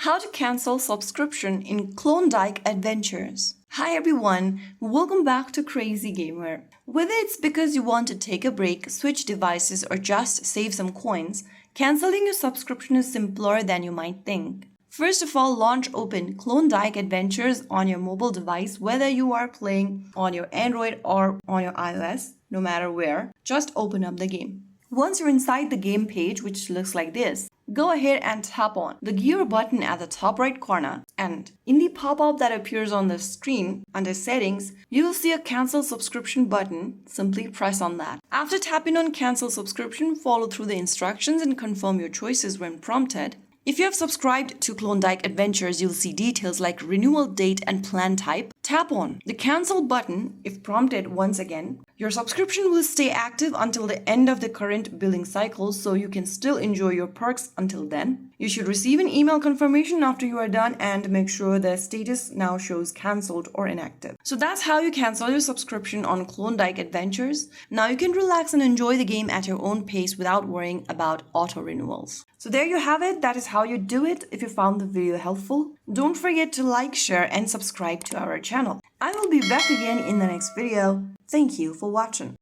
How to cancel subscription in KloneDike Adventures. Hi everyone, welcome back to Crazy Gamer. Whether it's because you want to take a break, switch devices, or just save some coins, canceling your subscription is simpler than you might think. First of all, launch open KloneDike Adventures on your mobile device, whether you are playing on your Android or on your iOS, no matter where, just open up the game. Once you're inside the game page, which looks like this, go ahead and tap on the gear button at the top right corner, and in the pop-up that appears on the screen under settings, you will see a cancel subscription button. Simply press on that. After tapping on cancel subscription, follow through the instructions and confirm your choices when prompted. If you have subscribed to KloneDike Adventures, you'll see details like renewal date and plan type. Tap on the cancel button if prompted once again. Your subscription will stay active until the end of the current billing cycle, so you can still enjoy your perks until then. You should receive an email confirmation after you are done and make sure the status now shows cancelled or inactive. So that's how you cancel your subscription on KloneDike Adventures. Now you can relax and enjoy the game at your own pace without worrying about auto renewals. So there you have it. That is how you do it. If you found the video helpful, don't forget to like, share, and subscribe to our channel. I will be back again in the next video. Thank you for watching.